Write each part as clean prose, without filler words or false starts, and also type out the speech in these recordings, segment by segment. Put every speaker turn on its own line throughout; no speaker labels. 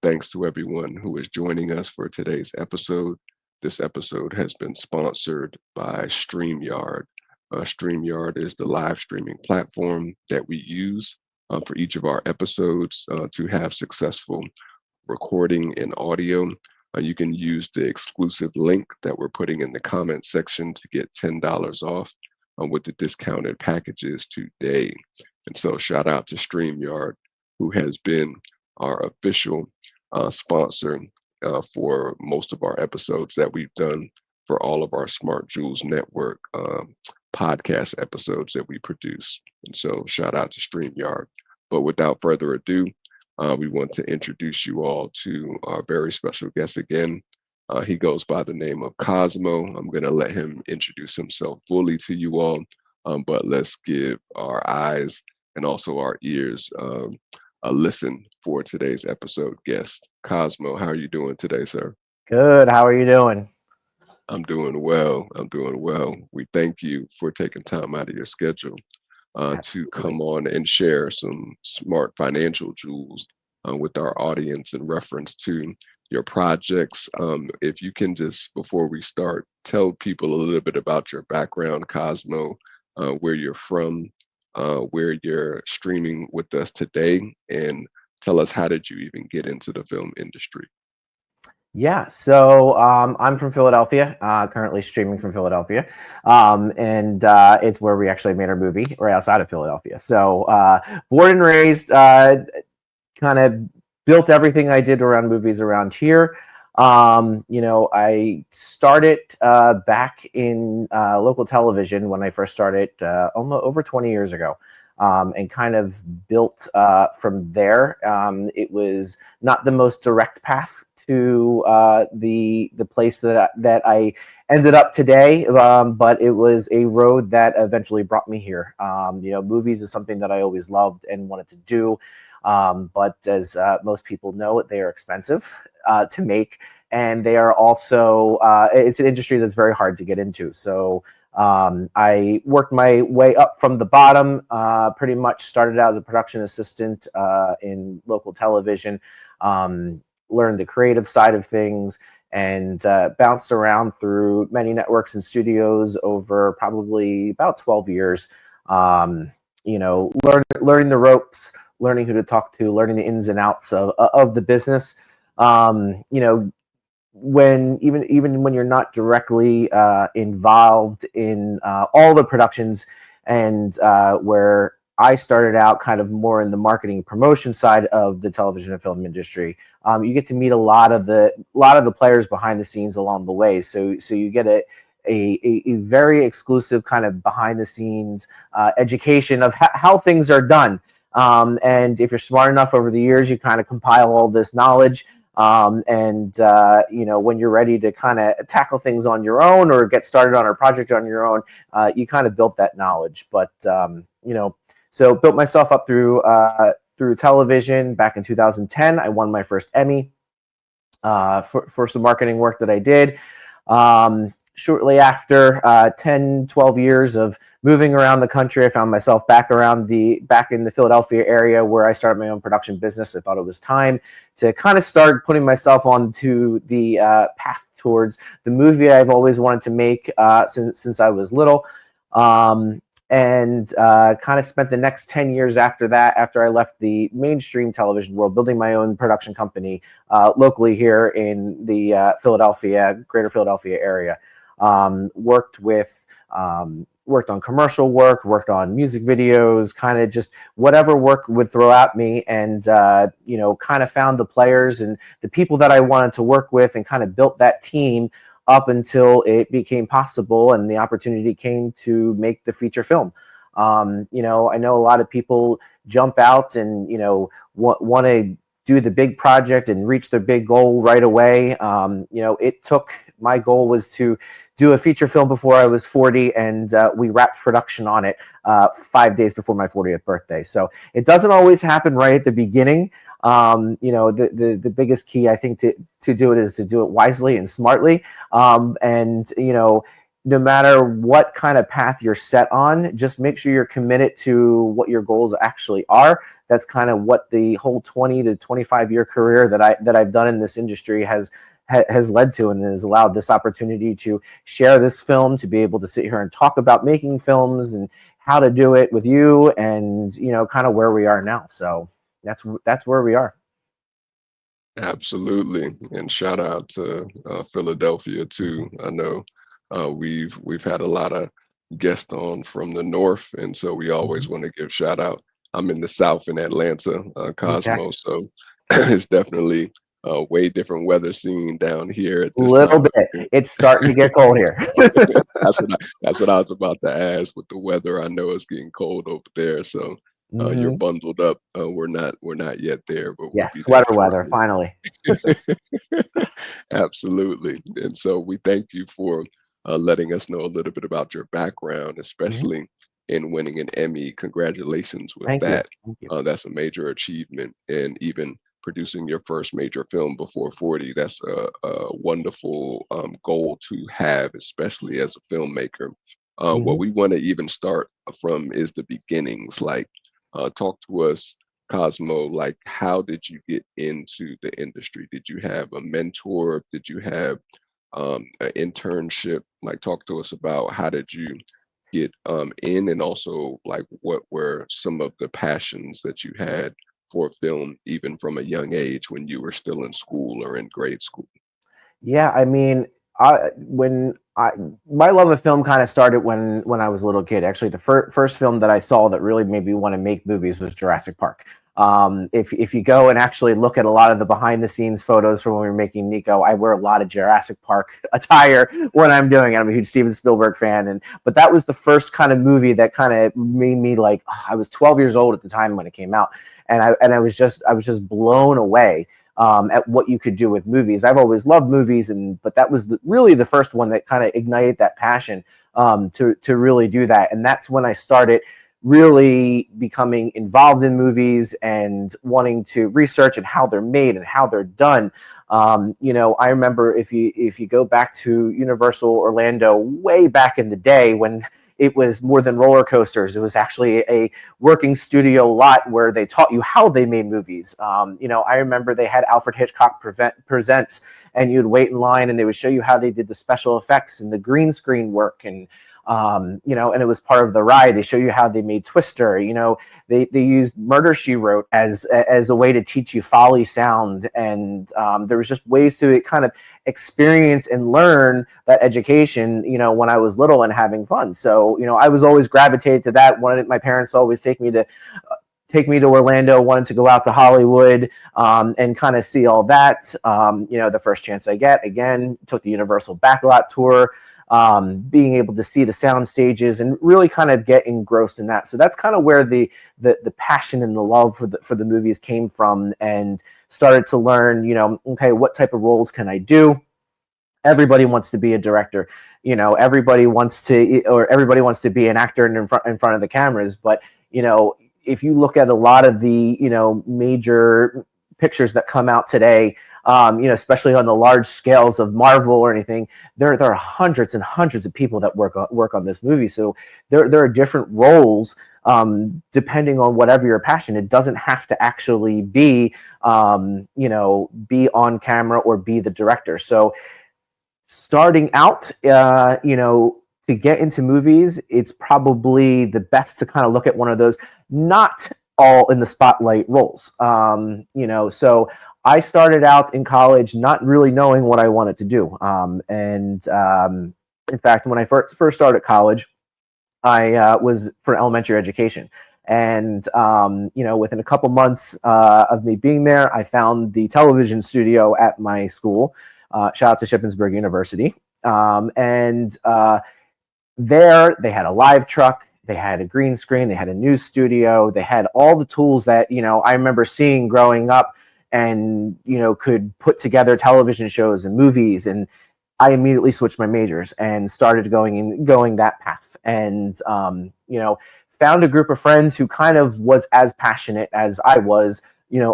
Thanks to everyone who is joining us for today's episode. This episode has been sponsored by StreamYard. StreamYard is the live streaming platform that we use for each of our episodes to have successful recording and audio. You can use the exclusive link that we're putting in the comment section to get $10 off with the discounted packages today. And so, shout out to StreamYard, who has been our official sponsor for most of our episodes that we've done for all of our Smart Jewels Network podcast episodes that we produce. And so, shout out to StreamYard. But without further ado, we want to introduce you all to our very special guest again. He goes by the name of Cosmo. I'm going to let him introduce himself fully to you all, but let's give our eyes and also our ears a listen for today's episode guest. Cosmo, how are you doing today, sir?
Good. How are you doing?
I'm doing well. I'm doing well. We thank you for taking time out of your schedule to
Absolutely.
come on and share some smart financial jewels with our audience in reference to your projects. If you can just, before we start, tell people a little bit about your background, Cosmo, where you're from, where you're streaming with us today, and tell us how did you even get into the film industry?
Yeah. So I'm from Philadelphia, currently streaming from Philadelphia. And it's where we actually made our movie right outside of Philadelphia. So born and raised, kind of built everything I did around movies around here. I started back in local television when I first started almost over 20 years ago. And kind of built from there. It was not the most direct path to the place that I ended up today, but it was a road that eventually brought me here. Movies is something that I always loved and wanted to do, but as most people know, they are expensive to make, and they are also it's an industry that's very hard to get into. So I worked my way up from the bottom, pretty much started out as a production assistant in local television, learned the creative side of things, and bounced around through many networks and studios over probably about 12 years. Learning the ropes, learning who to talk to, learning the ins and outs of the business. Um, you know, when even when you're not directly involved in all the productions, and where I started out kind of more in the marketing promotion side of the television and film industry, you get to meet a lot of the players behind the scenes along the way. So you get a very exclusive kind of behind the scenes education of how things are done. And if you're smart enough over the years, you kind of compile all this knowledge, when you're ready to kind of tackle things on your own or get started on a project on your own, you kind of built that knowledge. But so built myself up through television. Back in 2010, I won my first Emmy for some marketing work that I did. Shortly after 10, 12 years of moving around the country, I found myself back in the Philadelphia area, where I started my own production business. I thought it was time to kind of start putting myself onto the path towards the movie I've always wanted to make since I was little. And kind of spent the next 10 years after that, after I left the mainstream television world, building my own production company locally here in the greater Philadelphia area. Worked on commercial work, worked on music videos, kind of just whatever work would throw at me, and kind of found the players and the people that I wanted to work with, and kind of built that team up until it became possible and the opportunity came to make the feature film. I know a lot of people jump out and want to do the big project and reach their big goal right away. My goal was to do a feature film before I was 40, and we wrapped production on it 5 days before my 40th birthday. So it doesn't always happen right at the beginning. The biggest key, I think, to do it is to do it wisely and smartly. And no matter what kind of path you're set on, just make sure you're committed to what your goals actually are. That's kind of what the whole 20 to 25-year career that I've done in this industry has led to, and has allowed this opportunity to share this film, to be able to sit here and talk about making films and how to do it with you, and kind of where we are now. So that's where we are.
Absolutely, and shout out to Philadelphia too. I know we've had a lot of guests on from the north, and so we always
Mhm.
want to give shout out. I'm in the south in Atlanta,
Okay.
Cosmo, so it's definitely a way different weather scene down here at this
Little
time of
bit.
year.
It's starting to get cold here.
That's what I was about to ask with the weather. I know it's getting cold over there, so you're
Hmm.
bundled up. We're not yet there, but we'll
Yes,
be there
sweater weather,
shortly.
finally.
Absolutely. And so we thank you for letting us know a little bit about your background,
Hmm.
especially in winning an Emmy. Congratulations with
Thank you.
that.
Thank you.
That's a major achievement. And even producing your first major film before 40, that's a wonderful goal to have, especially as a filmmaker. What
Hmm.
we want to even start from is the beginnings. Like, talk to us, Cosmo, like how did you get into the industry? Did you have a mentor? Did you have an internship? Like talk to us about how did you get in, and also like what were some of the passions that you had for film even from a young age when you were still in school or in grade school?
Yeah, I mean, I when I my love of film kind of started when I was a little kid. Actually, the first film that I saw that really made me want to make movies was Jurassic Park. If you go and actually look at a lot of the behind the scenes photos from when we were making Nico, I wear a lot of Jurassic Park attire when I'm doing it. I'm a huge Steven Spielberg fan, and but that was the first kind of movie that kind of made me like, I was 12 years old at the time when it came out, and I was just blown away at what you could do with movies. I've always loved movies, but that was really the first one that kind of ignited that passion to really do that. And that's when I started really becoming involved in movies and wanting to research and how they're made and how they're done. I remember if you go back to Universal Orlando way back in the day when it was more than roller coasters. It was actually a working studio lot where they taught you how they made movies. I remember they had Alfred Hitchcock Presents, and you'd wait in line, and they would show you how they did the special effects and the green screen work, and it was part of the ride. They show you how they made Twister. They used Murder She Wrote as a way to teach you Foley sound, and there was just ways to kind of experience and learn that education. When I was little and having fun. So I was always gravitated to that. My parents always take me to Orlando, wanted to go out to Hollywood and kind of see all that. The first chance I get, again, took the Universal Backlot tour, being able to see the sound stages and really kind of get engrossed in that. So that's kind of where the passion and the love for the movies came from, and started to learn, okay, what type of roles can I do? Everybody wants to be a director. Everybody wants to be an actor and in front of the cameras. But if you look at a lot of the major pictures that come out today, especially on the large scales of Marvel or anything, there are hundreds and hundreds of people that work on this movie. So there are different roles depending on whatever your passion. It doesn't have to actually be on camera or be the director. So starting out, to get into movies, it's probably the best to kind of look at one of those, not all in the spotlight roles. So I started out in college not really knowing what I wanted to do. And In fact, when I first started college, I was for elementary education. And within a couple months of me being there, I found the television studio at my school. Shout out to Shippensburg University. And there, they had a live truck, they had a green screen, they had a news studio, they had all the tools that I remember seeing growing up, and could put together television shows and movies. And I immediately switched my majors and started going that path, and found a group of friends who kind of was as passionate as I was,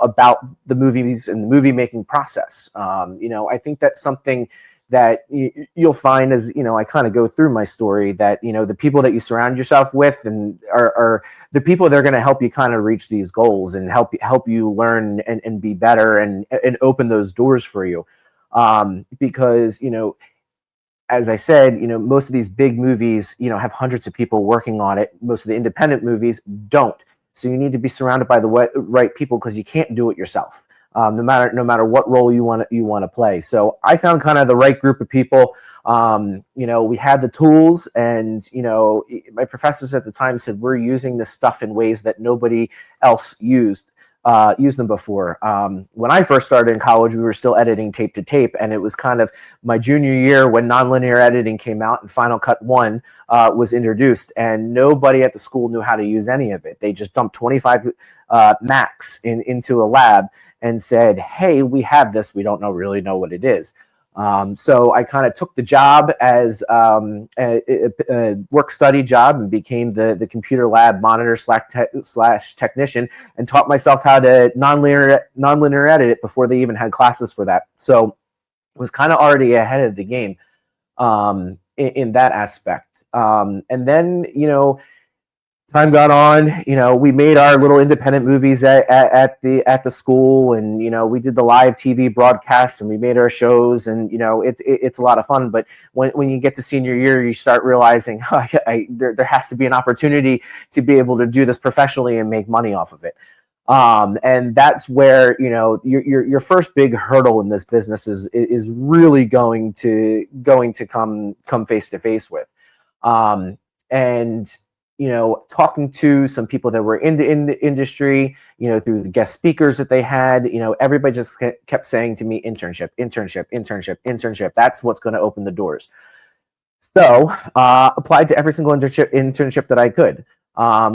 about the movies and the movie making process. I think that's something that you'll find as, I kind of go through my story, that, the people that you surround yourself with and are the people that are going to help you kind of reach these goals and help you learn and be better and open those doors for you. Because, as I said, most of these big movies, have hundreds of people working on it. Most of the independent movies don't. So you need to be surrounded by the right people, because you can't do it yourself. No matter what role you want to play. So I found kind of the right group of people. We had the tools, and my professors at the time said, we're using this stuff in ways that nobody else used them before. When I first started in college, we were still editing tape to tape, and it was kind of my junior year when nonlinear editing came out and Final Cut 1 was introduced, and nobody at the school knew how to use any of it. They just dumped 25 Macs into a lab and said, hey, we have this. We don't really know what it is. So I kind of took the job as a work study job and became the computer lab monitor slash technician, and taught myself how to nonlinear edit it before they even had classes for that. So I was kind of already ahead of the game in that aspect. And then, time got on. We made our little independent movies at the school, and we did the live TV broadcasts, and we made our shows, and it's a lot of fun. But when you get to senior year, you start realizing there has to be an opportunity to be able to do this professionally and make money off of it. And that's where your first big hurdle in this business is really going to come face to face with. And talking to some people that were in the industry, through the guest speakers that they had, everybody just kept saying to me, internship, internship, internship, internship. That's what's going to open the doors. So applied to every single internship that I could.